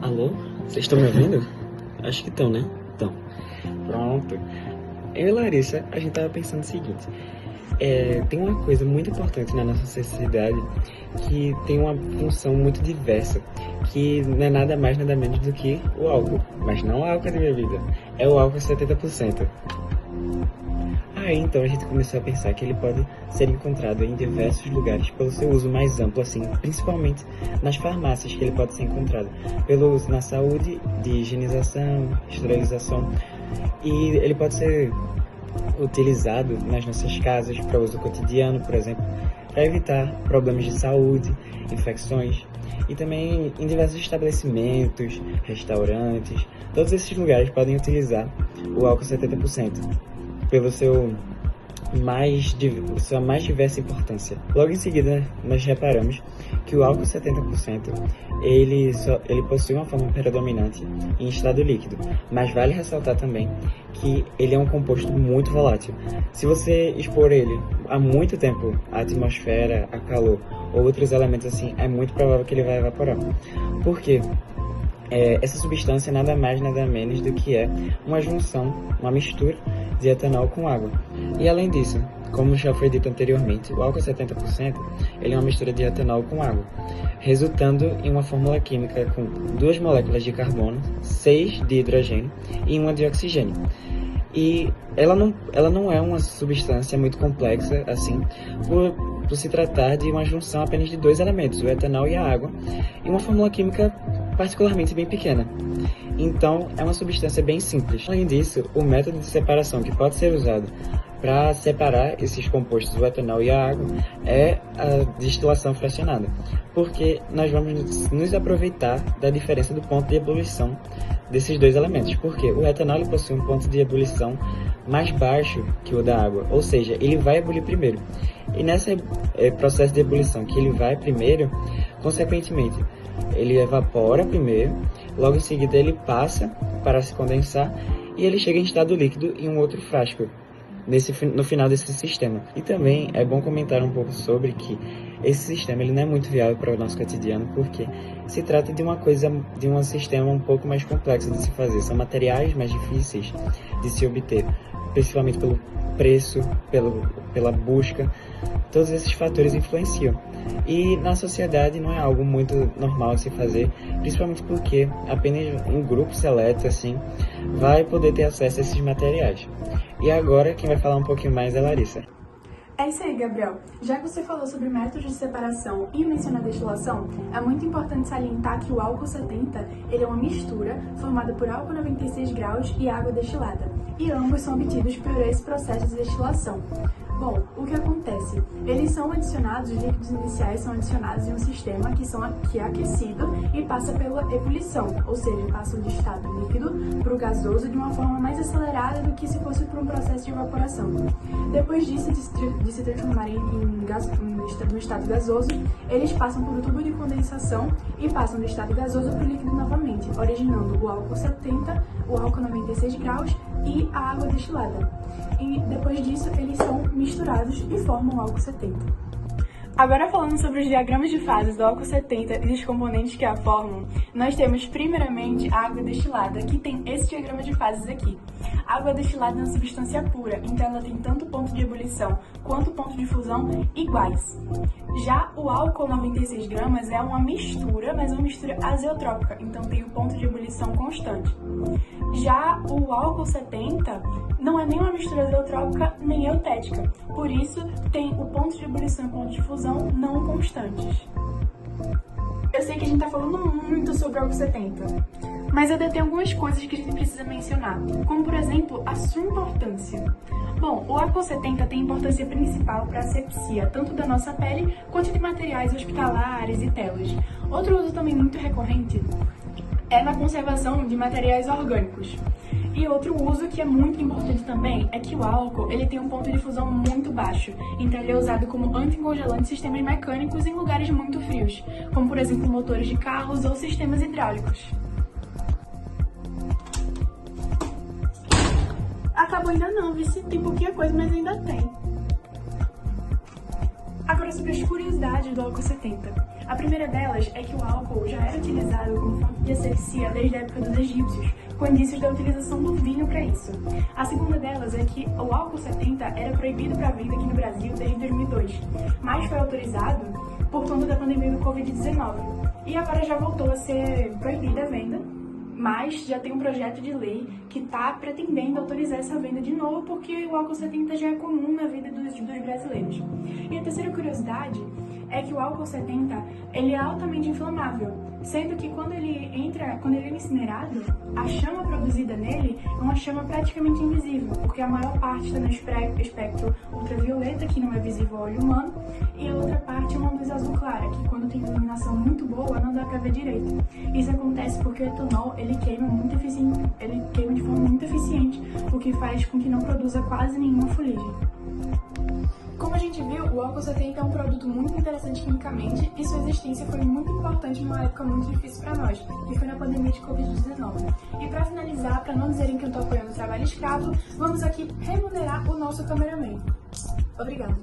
Alô? Vocês estão me ouvindo? Acho que estão, né? Então, pronto. Eu e Larissa, a gente tava pensando o seguinte. Tem uma coisa muito importante na nossa sociedade que tem uma função muito diversa, que não é nada mais, nada menos do que o álcool. Mas não o álcool de bebida, é o álcool 70%. Aí então a gente começou a pensar que ele pode ser encontrado em diversos lugares pelo seu uso mais amplo, assim, principalmente nas farmácias que ele pode ser encontrado, pelo uso na saúde, de higienização, esterilização, e ele pode ser utilizado nas nossas casas para uso cotidiano, por exemplo, para evitar problemas de saúde, infecções, e também em diversos estabelecimentos, restaurantes, todos esses lugares podem utilizar o álcool 70%. Pelo sua mais diversa importância. Logo em seguida, nós reparamos que o álcool 70% ele possui uma forma predominante em estado líquido, mas vale ressaltar também que ele é um composto muito volátil. Se você expor ele há muito tempo à atmosfera, a calor ou outros elementos assim, é muito provável que ele vai evaporar. Por quê? Essa substância nada mais, nada menos do que é uma junção, uma mistura de etanol com água. E além disso, como já foi dito anteriormente, o álcool 70% ele é uma mistura de etanol com água, resultando em uma fórmula química com 2 moléculas de carbono, 6 de hidrogênio e 1 de oxigênio. E ela não é uma substância muito complexa, assim, por se tratar de uma junção apenas de 2 elementos, o etanol e a água, e uma fórmula química particularmente bem pequena. Então, é uma substância bem simples. Além disso, o método de separação que pode ser usado para separar esses compostos, o etanol e a água, é a destilação fracionada, porque nós vamos nos aproveitar da diferença do ponto de ebulição desses 2 elementos, porque o etanol ele possui um ponto de ebulição mais baixo que o da água, ou seja, ele vai ebulir primeiro. E nesse processo de ebulição que ele vai primeiro, consequentemente, ele evapora primeiro, logo em seguida ele passa para se condensar e ele chega em estado líquido em um outro frasco, no final desse sistema. E também é bom comentar um pouco sobre que esse sistema ele não é muito viável para o nosso cotidiano, porque se trata de um sistema um pouco mais complexo de se fazer. São materiais mais difíceis de se obter, principalmente pelo preço, pela busca. Todos esses fatores influenciam. E na sociedade não é algo muito normal de se fazer, principalmente porque apenas um grupo seleto assim vai poder ter acesso a esses materiais. E agora quem vai falar um pouquinho mais é a Larissa. É isso aí, Gabriel. Já que você falou sobre métodos de separação e mencionou a destilação, é muito importante salientar que o álcool 70 ele é uma mistura formada por álcool 96 graus e água destilada, e ambos são obtidos por esse processo de destilação. Bom, o que acontece? Eles são adicionados, os líquidos iniciais são adicionados em um sistema que é aquecido e passa pela ebulição, ou seja, passam de estado líquido para o gasoso de uma forma mais acelerada do que se fosse por um processo de evaporação. Depois disso, de se transformarem no estado gasoso, eles passam por um tubo de condensação e passam do estado gasoso para o líquido novamente, originando o álcool 70, o álcool 96 graus e a água destilada. E depois disso, eles são misturados e formam o álcool 70. Agora falando sobre os diagramas de fases do álcool 70 e dos componentes que a formam, nós temos primeiramente a água destilada, que tem esse diagrama de fases aqui. A água destilada é uma substância pura, então ela tem tanto ponto de ebulição quanto ponto de fusão iguais. Já o álcool 96 gramas é uma mistura, mas uma mistura azeotrópica, então tem o ponto de ebulição constante. Já o álcool 70 não é nem uma mistura azeotrópica nem eutética, por isso tem o ponto de ebulição e o ponto de fusão não constantes. Eu sei que a gente tá falando muito sobre o álcool 70, mas ainda tem algumas coisas que a gente precisa mencionar, como por exemplo, a sua importância. Bom, o álcool 70 tem importância principal para a asepsia, tanto da nossa pele quanto de materiais hospitalares e telas. Outro uso também muito recorrente é na conservação de materiais orgânicos. E outro uso que é muito importante também é que o álcool ele tem um ponto de fusão muito baixo, então ele é usado como anticongelante em sistemas mecânicos em lugares muito frios, como por exemplo motores de carros ou sistemas hidráulicos. Acabou ainda não, vice, tem pouquinha coisa, mas ainda tem. Agora sobre as curiosidades do álcool 70. A primeira delas é que o álcool já era utilizado como fonte de asepsia desde a época dos egípcios, com indícios da utilização do vinho para isso. A segunda delas é que o álcool 70 era proibido para venda aqui no Brasil desde 2002, mas foi autorizado por conta da pandemia do Covid-19. E agora já voltou a ser proibida a venda, mas já tem um projeto de lei que está pretendendo autorizar essa venda de novo, porque o álcool 70 já é comum na vida dos brasileiros. E a terceira curiosidade é que o álcool 70 ele é altamente inflamável, sendo que quando ele é incinerado, a chama produzida nele é uma chama praticamente invisível, porque a maior parte está no espectro ultravioleta, que não é visível ao olho humano, e a outra parte é uma luz azul clara, que quando tem iluminação muito boa não dá para ver direito. Isso acontece porque o etanol ele queima de forma muito eficiente, o que faz com que não produza quase nenhuma fuligem. Como a gente viu, o álcool 70 é um produto muito interessante quimicamente e sua existência foi muito importante numa época muito difícil para nós, que foi na pandemia de Covid-19. E para finalizar, para não dizerem que eu estou apoiando o trabalho escravo, vamos aqui remunerar o nosso cameraman. Obrigada!